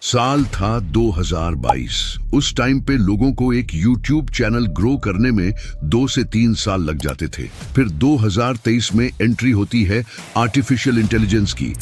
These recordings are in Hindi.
साल था 2022। उस टाइम पे लोगों को एक YouTube चैनल ग्रो करने में 2 से 3 साल लग जाते थे। फिर 2023 में एंट्री होती है आर्टिफिशियल इंटेलिजेंस की,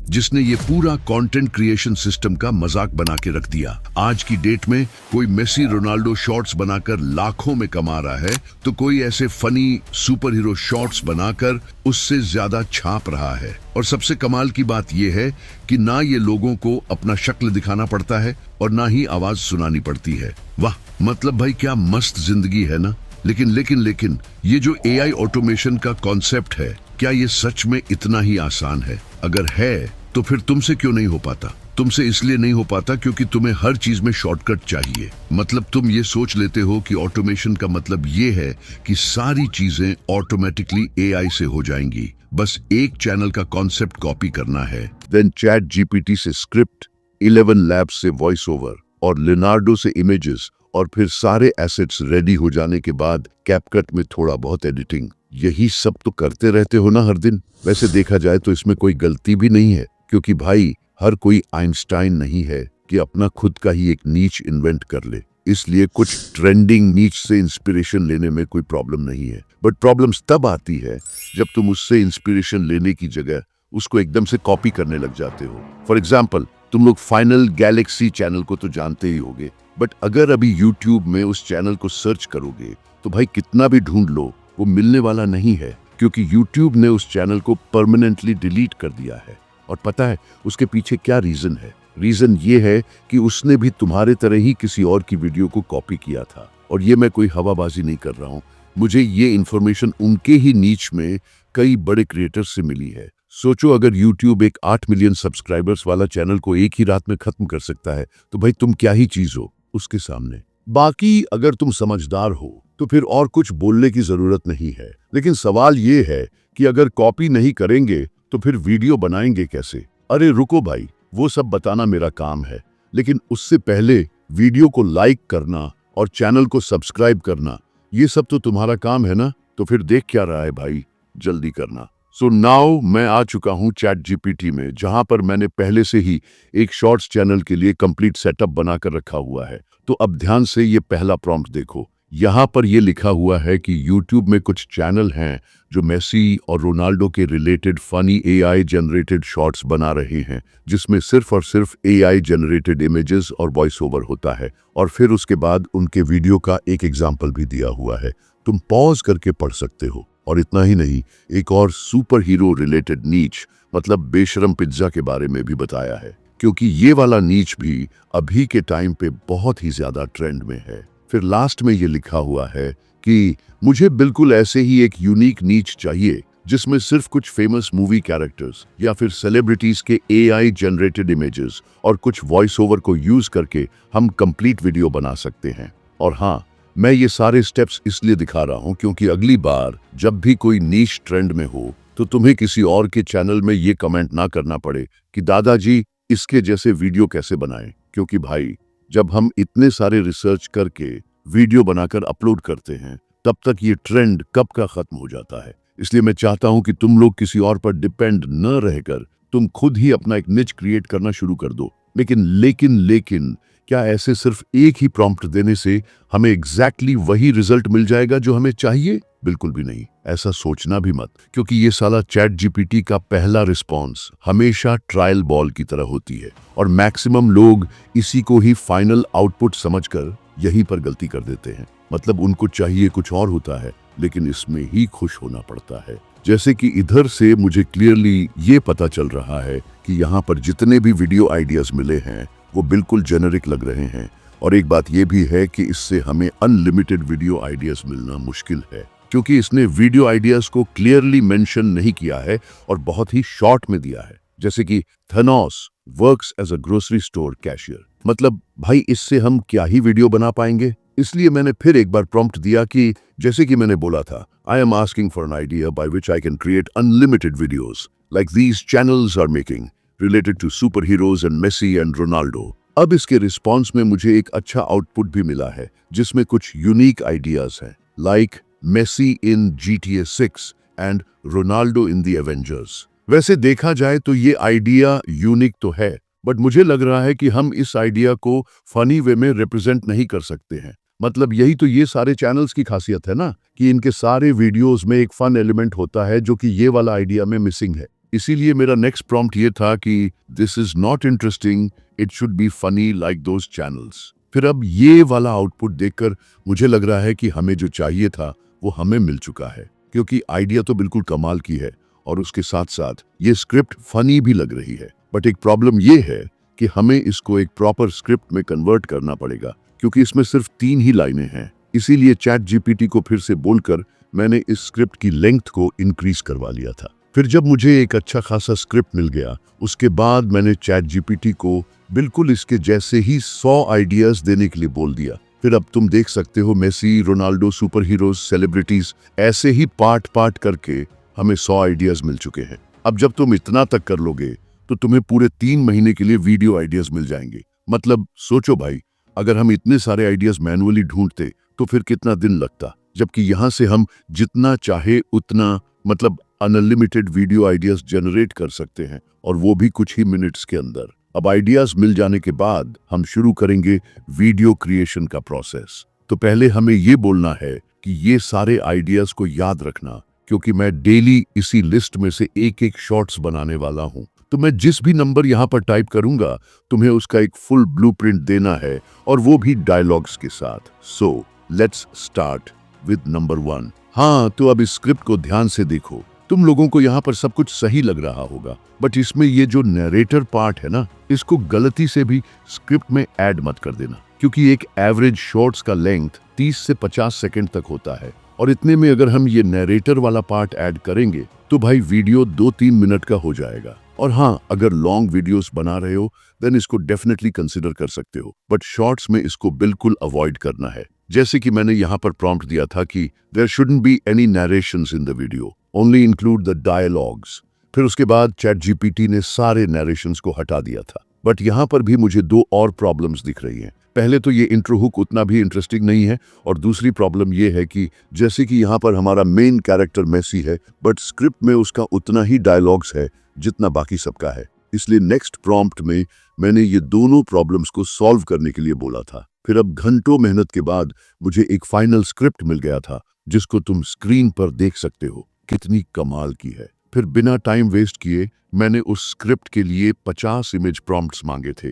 जिसने ये पूरा कंटेंट क्रिएशन सिस्टम का मजाक बना के रख दिया। आज की डेट में कोई मेसी रोनाल्डो शॉट्स बनाकर लाखों में कमा रहा है, तो कोई ऐसे फनी सुपर हीरो शॉट्स बनाकर उससे ज्यादा छाप रहा है। और सबसे कमाल की बात यह है कि ना ये लोगों को अपना शक्ल दिखाना पड़ता है और ना ही आवाज सुनानी पड़ती है। वाह, मतलब भाई क्या मस्त जिंदगी है ना। लेकिन ये जो एआई ऑटोमेशन का कॉन्सेप्ट है, क्या ये सच में इतना ही आसान है? अगर है तो फिर तुमसे क्यों नहीं हो पाता? तुमसे इसलिए नहीं हो पाता क्योंकि तुम्हें हर चीज में शॉर्टकट चाहिए। मतलब तुम ये सोच लेते हो कि ऑटोमेशन का मतलब ये है कि सारी चीजें ऑटोमेटिकली एआई से हो जाएंगी, बस एक चैनल का कॉन्सेप्ट कॉपी करना है। देन चैट जीपीटी से स्क्रिप्ट, 11 लैब्स से वॉइस ओवर और लिनार्डो से इमेजेस, और फिर सारे एसेट्स रेडी हो जाने के बाद कैपकट में थोड़ा बहुत एडिटिंग। यही सब तो करते रहते हो ना हर दिन। वैसे देखा जाए तो इसमें कोई गलती भी नहीं है, क्योंकि भाई हर कोई आइंस्टाइन नहीं है कि अपना खुद का ही एक नीच इन्वेंट कर ले। इसलिए कुछ ट्रेंडिंग नीच से इंस्पिरेशन लेने में कोई प्रॉब्लम नहीं है। बट प्रॉब्लम्स तब आती है जब तुम उससे इंस्पिरेशन लेने की जगह उसको एकदम से कॉपी करने लग जाते हो। फॉर एग्जाम्पल, तुम लोग फाइनल गैलेक्सी चैनल को तो जानते ही होगे, बट अगर अभी यूट्यूब में उस चैनल को सर्च करोगे तो भाई कितना भी ढूंढ लो वो मिलने वाला नहीं है, क्योंकि यूट्यूब ने उस चैनल को परमानेंटली डिलीट कर दिया है। और पता है उसके पीछे क्या रीजन है? रीजन ये है कि उसने भी तुम्हारे तरह ही किसी और की वीडियो को कॉपी किया था। और ये मैं कोई हवाबाजी नहीं कर रहा हूँ, मुझे ये इन्फॉर्मेशन उनके ही नीच में कई बड़े क्रिएटर्स से मिली है। सोचो, अगर यूट्यूब एक 8 मिलियन सब्सक्राइबर्स वाला चैनल को एक ही रात में खत्म कर सकता है, तो भाई तुम क्या ही चीज हो उसके सामने। बाकी अगर तुम समझदार हो तो फिर और कुछ बोलने की जरूरत नहीं है। लेकिन सवाल ये है कि अगर कॉपी नहीं करेंगे तो फिर वीडियो बनाएंगे कैसे? अरे रुको भाई, वो सब बताना मेरा काम है, लेकिन उससे पहले वीडियो को लाइक करना और चैनल को सब्सक्राइब करना, ये सब तो तुम्हारा काम है ना। तो फिर देख क्या रहा है भाई, जल्दी करना। सो नाउ मैं आ चुका हूँ चैट जीपीटी में, जहां पर मैंने पहले से ही एक शॉर्ट्स चैनल के लिए कंप्लीट सेटअप बनाकर रखा हुआ है। तो अब ध्यान से ये पहला प्रॉम्प्ट देखो। यहाँ पर ये लिखा हुआ है कि YouTube में कुछ चैनल हैं जो मेसी और रोनाल्डो के related funny AI generated shorts बना रहे हैं, जिसमें सिर्फ और सिर्फ एआई जनरेटेड इमेजेस और वॉइस ओवर होता है। और फिर उसके बाद उनके वीडियो का एक एग्जाम्पल भी दिया हुआ है, तुम पॉज करके पढ़ सकते हो। और इतना ही नहीं, एक और सुपर हीरो रिलेटेड नीच, मतलब बेशरम पिज्जा के बारे में भी बताया है, क्योंकि ये वाला नीच भी अभी के टाइम पे बहुत ही ज्यादा ट्रेंड में है। फिर लास्ट में ये लिखा हुआ है कि मुझे बिल्कुल ऐसे ही एक यूनिक नीच चाहिए जिसमें सिर्फ कुछ फेमस मूवी कैरेक्टर्स या फिर सेलिब्रिटीज के एआई जनरेटेड इमेजेस और कुछ वॉइस ओवर को यूज करके हम कंप्लीट वीडियो बना सकते हैं। और हाँ, मैं ये सारे स्टेप्स इसलिए दिखा रहा हूँ क्योंकि अगली बार जब भी कोई नीश ट्रेंड में हो तो तुम्हें किसी और के चैनल में ये कमेंट ना करना पड़े कि दादाजी इसके जैसे वीडियो कैसे बनाएं। क्योंकि भाई जब हम इतने सारे रिसर्च करके वीडियो बनाकर अपलोड करते हैं, तब तक ये ट्रेंड कब का खत्म हो जाता है। इसलिए मैं चाहता हूं कि तुम लोग किसी और पर डिपेंड न रहकर तुम खुद ही अपना एक निच क्रिएट करना शुरू कर दो। लेकिन क्या ऐसे सिर्फ एक ही प्रॉम्प्ट देने से हमें एग्जैक्टली वही रिजल्ट मिल जाएगा जो हमें चाहिए? बिल्कुल भी नहीं, ऐसा सोचना भी मत, क्योंकि ये साला चैट जीपीटी का पहला रिस्पॉन्स हमेशा ट्रायल बॉल की तरह होती है और मैक्सिमम लोग इसी को ही फाइनल आउटपुट समझकर यहीं पर गलती कर देते हैं। मतलब उनको चाहिए कुछ और होता है, लेकिन इसमें ही खुश होना पड़ता है। जैसे कि इधर से मुझे क्लियरली ये पता चल रहा है कि यहाँ पर जितने भी वीडियो आइडियाज मिले हैं वो बिल्कुल जेनेरिक लग रहे हैं। और एक बात ये भी है कि इससे हमें अनलिमिटेड वीडियो आइडियाज मिलना मुश्किल है, क्योंकि इसने वीडियो आइडियाज को क्लियरली मेंशन नहीं किया है और बहुत ही शॉर्ट में दिया है। जैसे कि Thanos works as a grocery store cashier. मतलब भाई इससे हम क्या ही वीडियो बना पाएंगे? इसलिए मैंने फिर एक बार प्रॉम्प्ट दिया कि जैसे कि मैंने बोला था, I am asking for an idea by which I can create unlimited videos like these channels are making related to superheroes and Messi and Ronaldo. अब इसके रिस्पॉन्स में मुझे एक अच्छा आउटपुट भी मिला है जिसमें कुछ यूनिक आइडियाज हैं, like Messi in GTA 6 and Ronaldo in the Avengers. वैसे देखा जाए तो ये आइडिया यूनिक तो है, बट मुझे लग रहा है कि हम इस आइडिया को फनी वे में रिप्रेजेंट नहीं कर सकते हैं। मतलब यही तो ये सारे चैनल्स की खासियत है ना, कि इनके सारे वीडियोस में एक फन एलिमेंट होता है जो कि ये वाला आइडिया में मिसिंग है। इसीलिए मेरा नेक्स्ट प्रॉम्प्ट ये था कि this is not interesting, it should be funny like those channels. फिर अब ये वाला आउटपुट देखकर मुझे लग रहा है कि हमें जो चाहिए था वो हमें मिल चुका है, क्योंकि आइडिया तो बिल्कुल कमाल की है और उसके साथ साथ ये स्क्रिप्ट फनी भी लग रही है। बट एक प्रॉब्लम ये है कि हमें इसको एक प्रॉपर स्क्रिप्ट में कन्वर्ट करना पड़ेगा, क्योंकि इसमें सिर्फ 3 ही लाइनें हैं। इसीलिए चैट जीपीटी को फिर से बोलकर मैंने इस स्क्रिप्ट की लेंथ को इंक्रीज करवा लिया था। फिर जब मुझे एक अच्छा खासा स्क्रिप्ट मिल गया, उसके बाद मैंने चैट जीपीटी को बिल्कुल इसके जैसे ही 100 आइडियाज देने के लिए बोल दिया। फिर अब तुम देख सकते हो Messi, Ronaldo, superheroes, celebrities, ऐसे ही पार्ट पार्ट करके हमें 100 आइडियाज मिल चुके हैं। अब जब तुम इतना तक कर लोगे तो तुम्हें पूरे 3 महीने के लिए वीडियो आइडियाज मिल जाएंगे। मतलब सोचो भाई, अगर हम इतने सारे आइडियाज मैनुअली ढूंढते तो फिर कितना दिन लगता, जबकि यहाँ से हम जितना चाहे उतना मतलब अनलिमिटेड वीडियो आइडियाज जनरेट कर सकते हैं, और वो भी कुछ ही मिनट्स के अंदर। अब आइडियाज मिल जाने के बाद हम शुरू करेंगे वीडियो क्रिएशन का प्रोसेस। तो पहले हमें ये बोलना है कि ये सारे आइडियाज को याद रखना, क्योंकि मैं डेली इसी लिस्ट में से एक एक शॉर्ट्स बनाने वाला हूं। तो मैं जिस भी नंबर यहाँ पर टाइप करूंगा, तुम्हें उसका एक फुल ब्लूप्रिंट देना है, और वो भी डायलॉग्स के साथ। So let's start with number 1। हाँ, तो अब इस स्क्रिप्ट को ध्यान से देखो। तुम लोगों को यहाँ पर सब कुछ सही लग रहा होगा, बट इसमें ये जो नरेटर पार्ट है ना, इसको गलती से भी स्क्रिप्ट में ऐड मत कर देना, क्योंकि एक एवरेज शॉर्ट्स का लेंथ 30 से 50 सेकंड तक होता है, और इतने में अगर हम ये नरेटर वाला पार्ट ऐड करेंगे तो भाई वीडियो 2-3 मिनट का हो जाएगा। और हाँ, अगर लॉन्ग वीडियोस बना रहे हो देन इसको डेफिनेटली कंसिडर कर सकते हो, बट शॉर्ट्स में इसको बिल्कुल अवॉइड करना है। जैसे कि मैंने यहाँ पर प्रॉम्प्ट दिया था कि there shouldn't be any narrations in the video, only include the dialogues. फिर उसके बाद चैट जीपीटी ने सारे नरेशंस को हटा दिया था। बट यहाँ पर भी मुझे 2 और प्रॉब्लम्स दिख रही हैं। पहले तो ये इंट्रो हुक उतना भी इंटरेस्टिंग नहीं है, और दूसरी प्रॉब्लम ये है कि जैसे कि यहाँ पर हमारा मेन कैरेक्टर मेसी है, बट स्क्रिप्ट में उसका उतना ही डायलॉग्स है जितना बाकी सबका है। इसलिए नेक्स्ट प्रॉम्प्ट में मैंने ये दोनों प्रॉब्लम्स को सॉल्व करने के लिए बोला था। फिर अब घंटों मेहनत के बाद मुझे एक फाइनल स्क्रिप्ट मिल गया था, जिसको तुम स्क्रीन पर देख सकते हो। कितनी कमाल की है। फिर बिना टाइम वेस्ट किए मैंने उस स्क्रिप्ट के लिए 50 इमेज प्रॉम्प्ट्स मांगे थे,